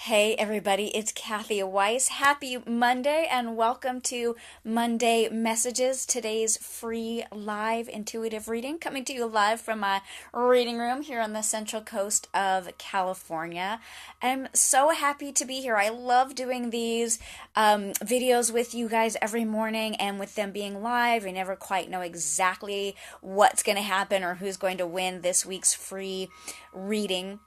Hey everybody, it's Kathy Weiss. Happy Monday and welcome to Monday Messages, today's free live intuitive reading coming to you live from my reading room here on the central coast of California. I'm so happy to be here. I love doing these videos with you guys every morning, and with them being live, I never quite know exactly what's going to happen or who's going to win this week's free reading.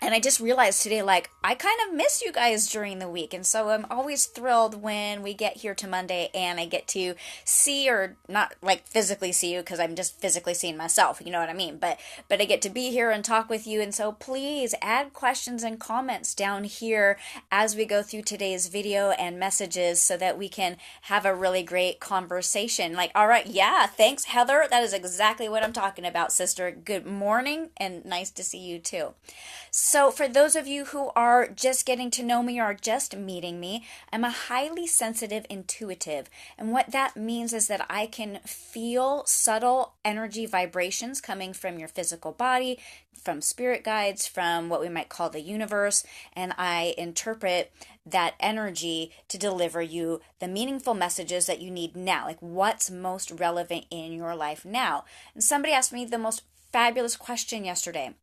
And I just realized today, like, I kind of miss you guys during the week. And so I'm always thrilled when we get here to Monday and I get to see, or not like physically see you because I'm just physically seeing myself, you know what I mean? But I get to be here and talk with you. And so please add questions and comments down here as we go through today's video and messages so that we can have a really great conversation. Like, all right, yeah, thanks, Heather. That is exactly what I'm talking about, sister. Good morning and nice to see you too. So, for those of you who are just getting to know me or just meeting me, I'm a highly sensitive intuitive. And what that means is that I can feel subtle energy vibrations coming from your physical body, from spirit guides, from what we might call the universe. And I interpret that energy to deliver you the meaningful messages that you need now, like what's most relevant in your life now. And somebody asked me the most fabulous question yesterday,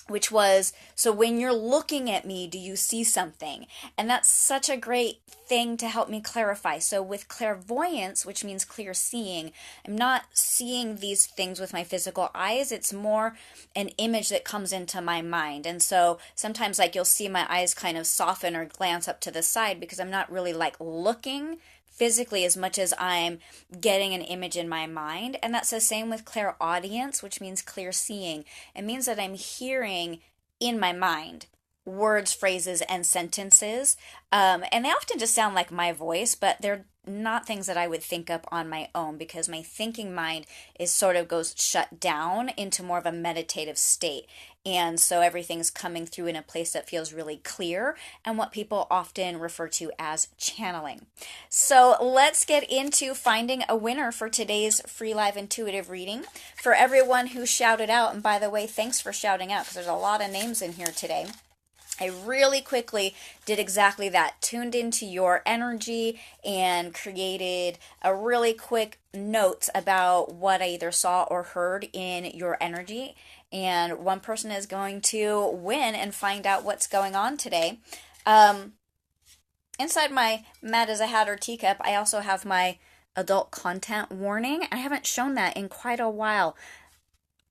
which was, so when you're looking at me, do you see something? And that's such a great thing to help me clarify. So with clairvoyance, which means clear seeing, I'm not seeing these things with my physical eyes. It's more an image that comes into my mind. And so sometimes like you'll see my eyes kind of soften or glance up to the side because I'm not really like looking physically as much as I'm getting an image in my mind. And that's the same with clairaudience, which means clear seeing. It means that I'm hearing in my mind words, phrases, and sentences. And they often just sound like my voice, but they're not things that I would think up on my own because my thinking mind is sort of goes shut down into more of a meditative state. And so everything's coming through in a place that feels really clear and what people often refer to as channeling. So let's get into finding a winner for today's free live intuitive reading. For everyone who shouted out, and by the way, thanks for shouting out because there's a lot of names in here today. I really quickly did exactly that, tuned into your energy and created a really quick notes about what I either saw or heard in your energy. And one person is going to win and find out what's going on today. Inside my Mad as a Hatter teacup, I also have my adult content warning. I haven't shown that in quite a while.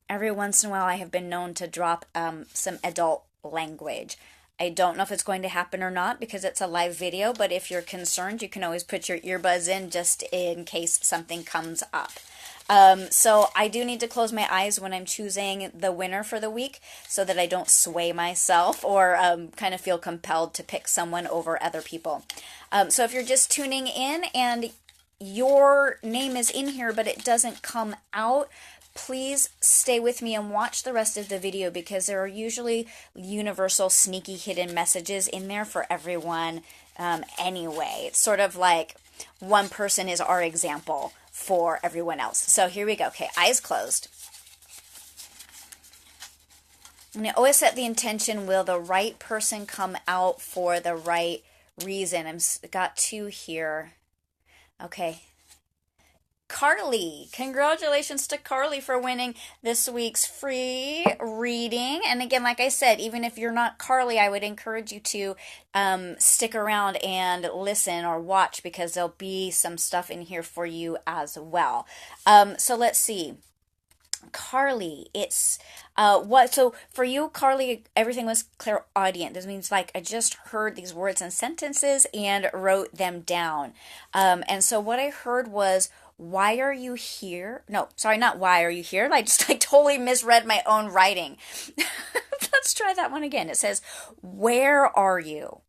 Every once in a while, I have been known to drop some adult language. I don't know if it's going to happen or not because it's a live video, but if you're concerned, you can always put your earbuds in just in case something comes up. So I do need to close my eyes when I'm choosing the winner for the week so that I don't sway myself or kind of feel compelled to pick someone over other people. So if you're just tuning in and your name is in here but it doesn't come out, please stay with me and watch the rest of the video because there are usually universal sneaky hidden messages in there for everyone anyway. It's sort of like one person is our example for everyone else. So here we go. Okay, eyes closed. And I always set the intention, will the right person come out for the right reason? I've got two here. Okay. Carli. Congratulations to Carli for winning this week's free reading. And again, like I said, even if you're not Carli, I would encourage you to stick around and listen or watch because there'll be some stuff in here for you as well. So let's see. Carli, it's so for you, Carli, everything was clairaudient. This means like I just heard these words and sentences and wrote them down. And so what I heard was, why are you here? No, sorry, not why are you here. I totally misread my own writing. Let's try that one again. It says, where are you?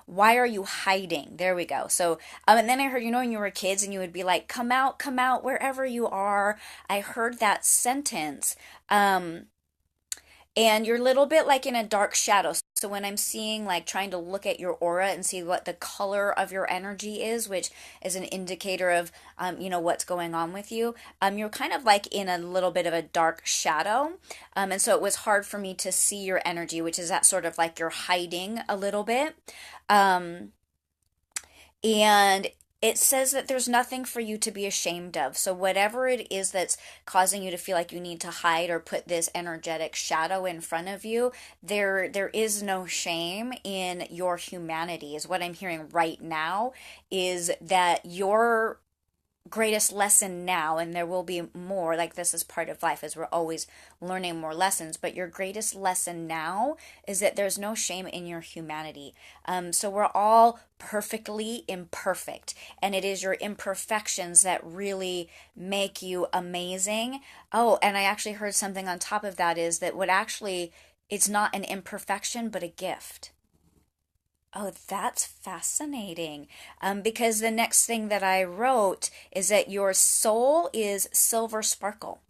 Why are you hiding? There we go. So, and then I heard, when you were kids and you would be like, come out, wherever you are. I heard that sentence. And you're a little bit like in a dark shadow. So when I'm seeing, like, trying to look at your aura and see what the color of your energy is, which is an indicator of, what's going on with you, you're kind of like in a little bit of a dark shadow. And so it was hard for me to see your energy, which is that sort of like you're hiding a little bit. Um, and it says that there's nothing for you to be ashamed of. So, whatever it is that's causing you to feel like you need to hide or put this energetic shadow in front of you, there is no shame in your humanity, is what I'm hearing right now, is that your greatest lesson now, and there will be more, like this is part of life as we're always learning more lessons, but your greatest lesson now is that there's no shame in your humanity. So we're all perfectly imperfect, and it is your imperfections that really make you amazing. Oh, and I actually heard something on top of that, is that what actually, it's not an imperfection but a gift. Oh, that's fascinating. Because the next thing that I wrote is that your soul is silver sparkle.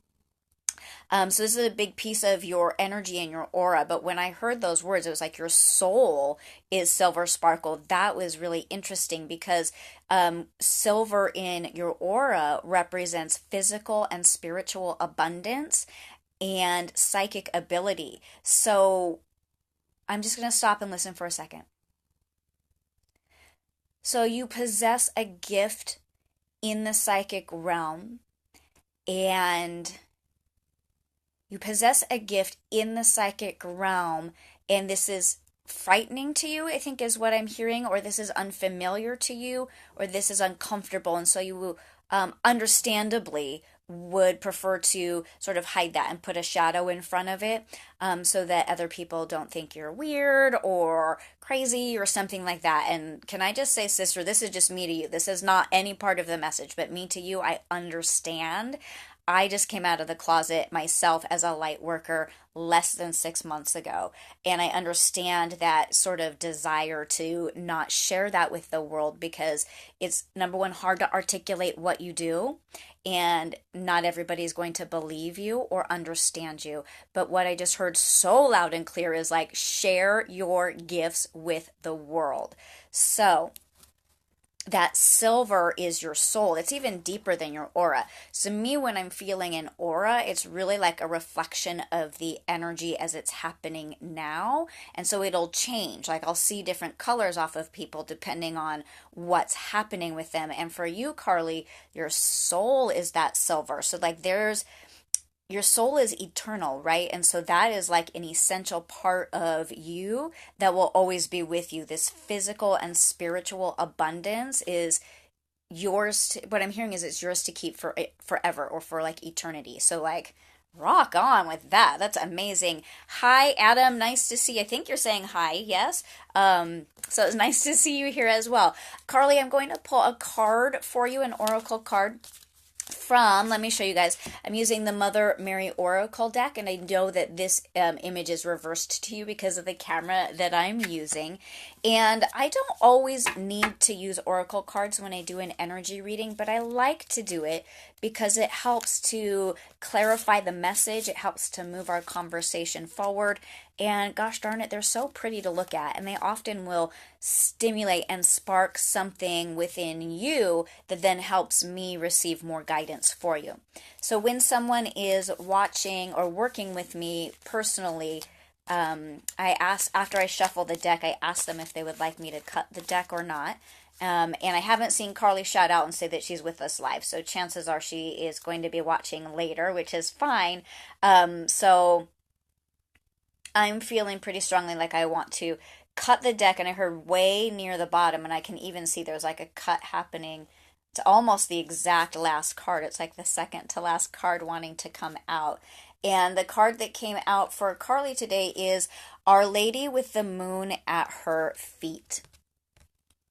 So this is a big piece of your energy and your aura. But when I heard those words, it was like your soul is silver sparkle. That was really interesting because silver in your aura represents physical and spiritual abundance and psychic ability. So I'm just going to stop and listen for a second. So you possess a gift in the psychic realm, and you possess a gift in the psychic realm, and this is frightening to you, I think is what I'm hearing, or this is unfamiliar to you, or this is uncomfortable, and so you understandably would prefer to sort of hide that and put a shadow in front of it, so that other people don't think you're weird or crazy or something like that. And can I just say, sister, this is just me to you. This is not any part of the message, but me to you, I understand. I just came out of the closet myself as a light worker less than 6 months ago. And I understand that sort of desire to not share that with the world because it's, number one, hard to articulate what you do. And not everybody is going to believe you or understand you. But what I just heard so loud and clear is like, share your gifts with the world. So, that silver is your soul. It's even deeper than your aura. So me, when I'm feeling an aura, it's really like a reflection of the energy as it's happening now. And so it'll change. Like I'll see different colors off of people depending on what's happening with them. And for you, Carli, your soul is that silver. So like there's, your soul is eternal, right? And so that is like an essential part of you that will always be with you. This physical and spiritual abundance is yours to, what I'm hearing is it's yours to keep for forever or for like eternity. So like rock on with that. That's amazing. Hi Adam, nice to see you. I think you're saying hi, yes. So it's nice to see you here as well. Carli, I'm going to pull a card for you, an oracle card from, let me show you guys. I'm using the Mother Mary Oracle deck, and I know that this image is reversed to you because of the camera that I'm using. And I don't always need to use oracle cards when I do an energy reading, but I like to do it because it helps to clarify the message. It helps to move our conversation forward. And gosh darn it, they're so pretty to look at, and they often will stimulate and spark something within you that then helps me receive more guidance for you. So when someone is watching or working with me personally, I ask, after I shuffle the deck, I ask them if they would like me to cut the deck or not. And I haven't seen Carli shout out and say that she's with us live, so chances are she is going to be watching later, which is fine. So I'm feeling pretty strongly like I want to cut the deck, and I heard way near the bottom, and I can even see there's like a cut happening. It's almost the exact last card. It's like the second to last card wanting to come out. And the card that came out for Carli today is Our Lady with the Moon at Her Feet.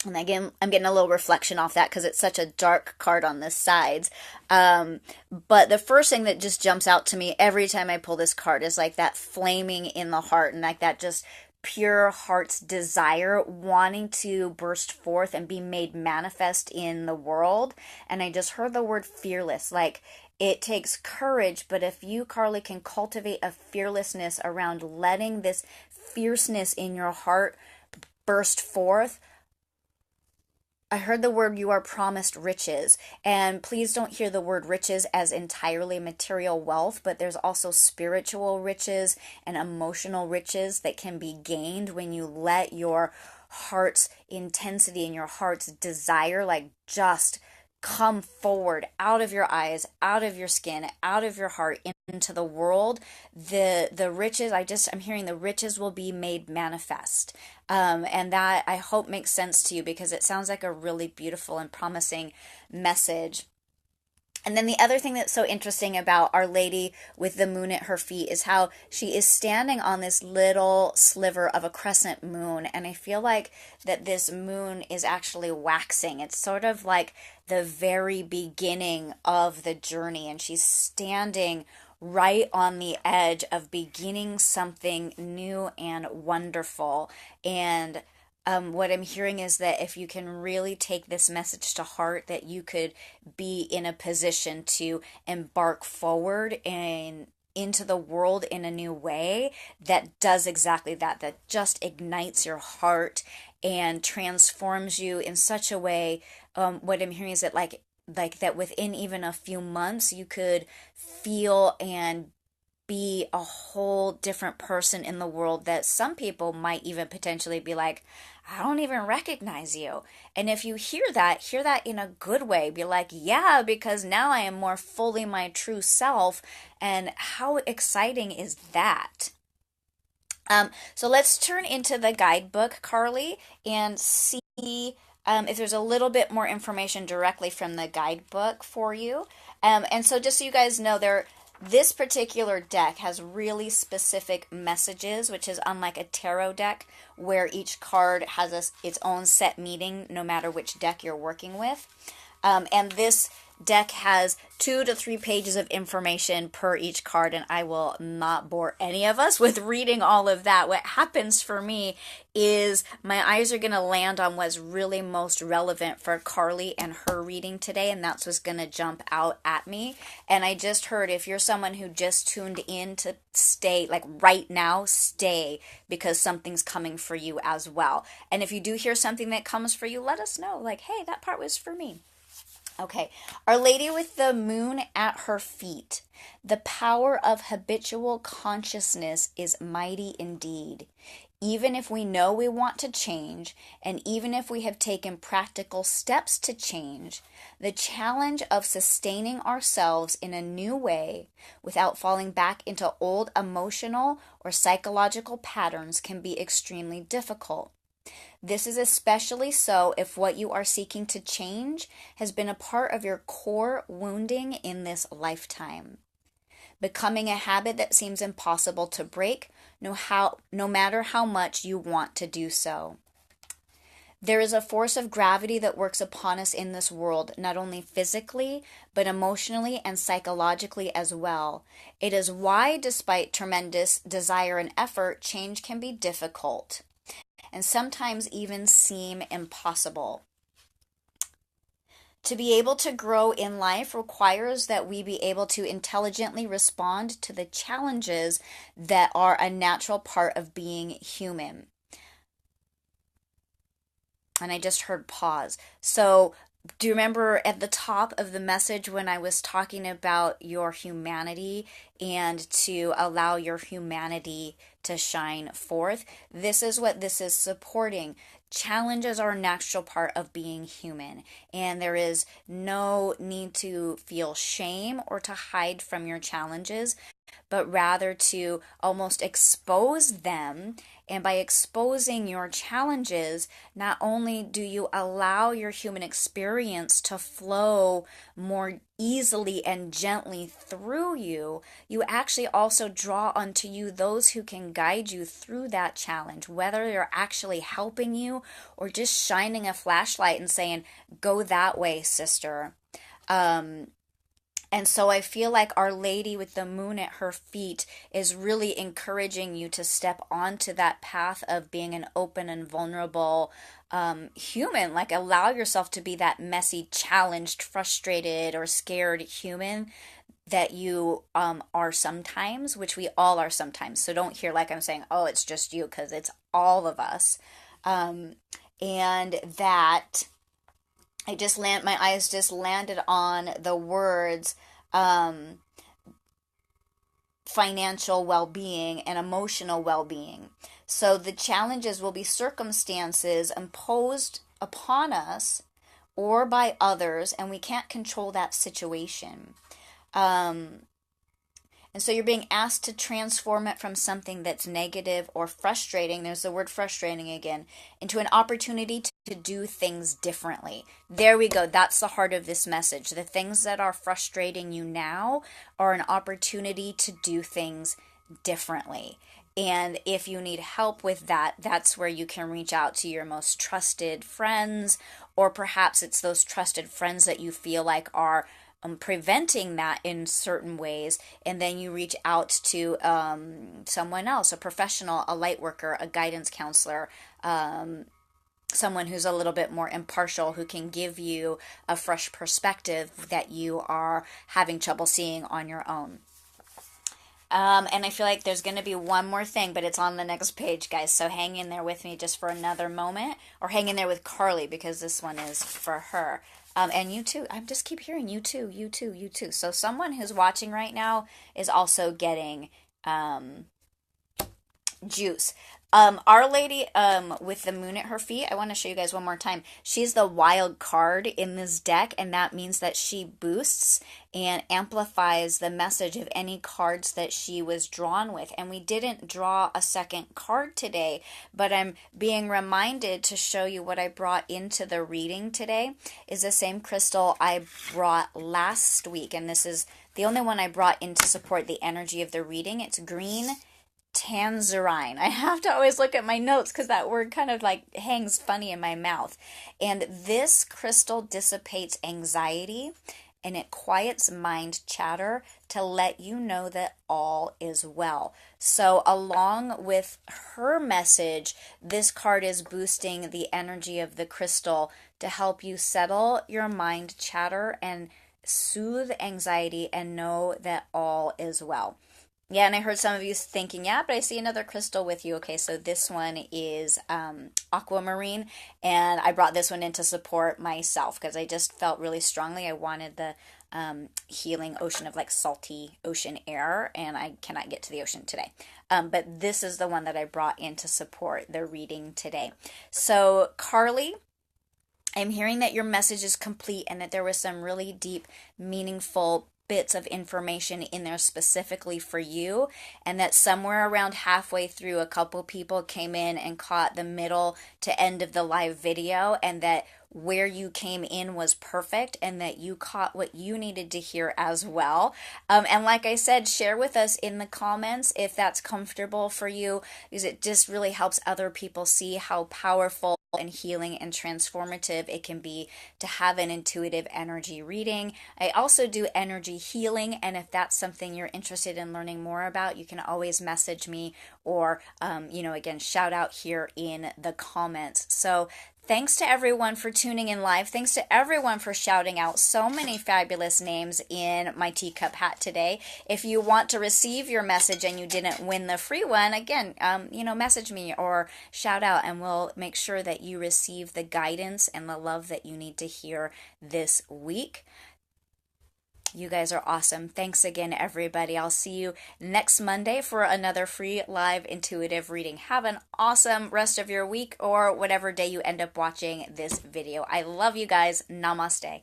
And again, I'm getting a little reflection off that because it's such a dark card on the sides. But the first thing that just jumps out to me every time I pull this card is like that flaming in the heart, and like that just pure heart's desire wanting to burst forth and be made manifest in the world. And I just heard the word fearless. Like It takes courage, but if you, Carly, can cultivate a fearlessness around letting this fierceness in your heart burst forth, I heard the word you are promised riches. And please don't hear the word riches as entirely material wealth, but there's also spiritual riches and emotional riches that can be gained when you let your heart's intensity and your heart's desire like just come forward out of your eyes, out of your skin, out of your heart into the world. The riches, I'm hearing the riches will be made manifest. And that I hope makes sense to you because it sounds like a really beautiful and promising message. And then the other thing that's so interesting about Our Lady with the moon at her feet is how she is standing on this little sliver of a crescent moon. And I feel like that this moon is actually waxing. It's sort of like the very beginning of the journey. And she's standing right on the edge of beginning something new and wonderful. And what I'm hearing is that if you can really take this message to heart, that you could be in a position to embark forward and into the world in a new way that does exactly that, that just ignites your heart and transforms you in such a way. What I'm hearing is that like that within even a few months you could feel and be a whole different person in the world that some people might even potentially be like, I don't even recognize you. And if you hear that in a good way. Be like, yeah, because now I am more fully my true self. And how exciting is that? So let's turn into the guidebook, Carly, and see if there's a little bit more information directly from the guidebook for you. And so just so you guys know, this particular deck has really specific messages, which is unlike a tarot deck where each card has its own set meaning no matter which deck you're working with. And this deck has 2 to 3 pages of information per each card, and I will not bore any of us with reading all of that. What happens for me is my eyes are going to land on what's really most relevant for Carly and her reading today, and that's what's going to jump out at me. And I just heard, if you're someone who just tuned in, to stay, like right now, stay, because something's coming for you as well. And if you do hear something that comes for you, let us know, like, hey, that part was for me. Okay, Our Lady with the moon at her feet. The power of habitual consciousness is mighty indeed. Even if we know we want to change, and even if we have taken practical steps to change, the challenge of sustaining ourselves in a new way without falling back into old emotional or psychological patterns can be extremely difficult. This is especially so if what you are seeking to change has been a part of your core wounding in this lifetime, becoming a habit that seems impossible to break, no matter how much you want to do so. There is a force of gravity that works upon us in this world, not only physically, but emotionally and psychologically as well. It is why, despite tremendous desire and effort, change can be difficult and sometimes even seem impossible. To be able to grow in life requires that we be able to intelligently respond to the challenges that are a natural part of being human. And I just heard pause. So, do you remember at the top of the message when I was talking about your humanity and to allow your humanity to shine forth? This is what this is supporting. Challenges are a natural part of being human, and there is no need to feel shame or to hide from your challenges, but rather to almost expose them. And by exposing your challenges, not only do you allow your human experience to flow more easily and gently through you, you actually also draw unto you those who can guide you through that challenge, whether they're actually helping you or just shining a flashlight and saying, go that way, sister. And so I feel like Our Lady with the moon at her feet is really encouraging you to step onto that path of being an open and vulnerable human. Like, allow yourself to be that messy, challenged, frustrated, or scared human that you are sometimes, which we all are sometimes. So don't hear like I'm saying, oh, it's just you, because it's all of us. Um, and that my eyes just landed on the words um, financial well-being and emotional well-being. So the challenges will be circumstances imposed upon us or by others, and we can't control that situation. Um, and so you're being asked to transform it from something that's negative or frustrating, there's the word frustrating again, into an opportunity to do things differently. There we go. That's the heart of this message. The things that are frustrating you now are an opportunity to do things differently. And if you need help with that, that's where you can reach out to your most trusted friends, or perhaps it's those trusted friends that you feel like are preventing that in certain ways, and then you reach out to someone else, a professional, a light worker, a guidance counselor, someone who's a little bit more impartial, who can give you a fresh perspective that you are having trouble seeing on your own. And I feel like there's going to be one more thing, but it's on the next page, guys. So hang in there with me just for another moment, or hang in there with Carli, because this one is for her. And you too. I just keep hearing you too, you too, you too. So someone who's watching right now is also getting juice. Our Lady with the moon at her feet, I want to show you guys one more time. She's the wild card in this deck, and that means that she boosts and amplifies the message of any cards that she was drawn with. And we didn't draw a second card today, but I'm being reminded to show you what I brought into the reading today is the same crystal I brought last week. And this is the only one I brought in to support the energy of the reading. It's green tangerine. I have to always look at my notes because that word kind of like hangs funny in my mouth. And this crystal dissipates anxiety, and it quiets mind chatter to let you know that all is well. So along with her message, this card is boosting the energy of the crystal to help you settle your mind chatter and soothe anxiety and know that all is well. Yeah, and I heard some of you thinking, yeah, but I see another crystal with you. Okay, so this one is aquamarine, and I brought this one in to support myself because I just felt really strongly I wanted the healing ocean of like salty ocean air, and I cannot get to the ocean today. But this is the one that I brought in to support the reading today. So, Carli, I'm hearing that your message is complete and that there was some really deep, meaningful bits of information in there specifically for you, and that somewhere around halfway through a couple people came in and caught the middle to end of the live video, and that where you came in was perfect, and that you caught what you needed to hear as well. And like I said, share with us in the comments if that's comfortable for you, because it just really helps other people see how powerful and healing and transformative it can be to have an intuitive energy reading. I also do energy healing, and if that's something you're interested in learning more about, you can always message me, or again, shout out here in the comments. So thanks to everyone for tuning in live. Thanks to everyone for shouting out so many fabulous names in my teacup hat today. If you want to receive your message and you didn't win the free one, again, message me or shout out, and we'll make sure that you receive the guidance and the love that you need to hear this week. You guys are awesome. Thanks again, everybody. I'll see you next Monday for another free live intuitive reading. Have an awesome rest of your week, or whatever day you end up watching this video. I love you guys. Namaste.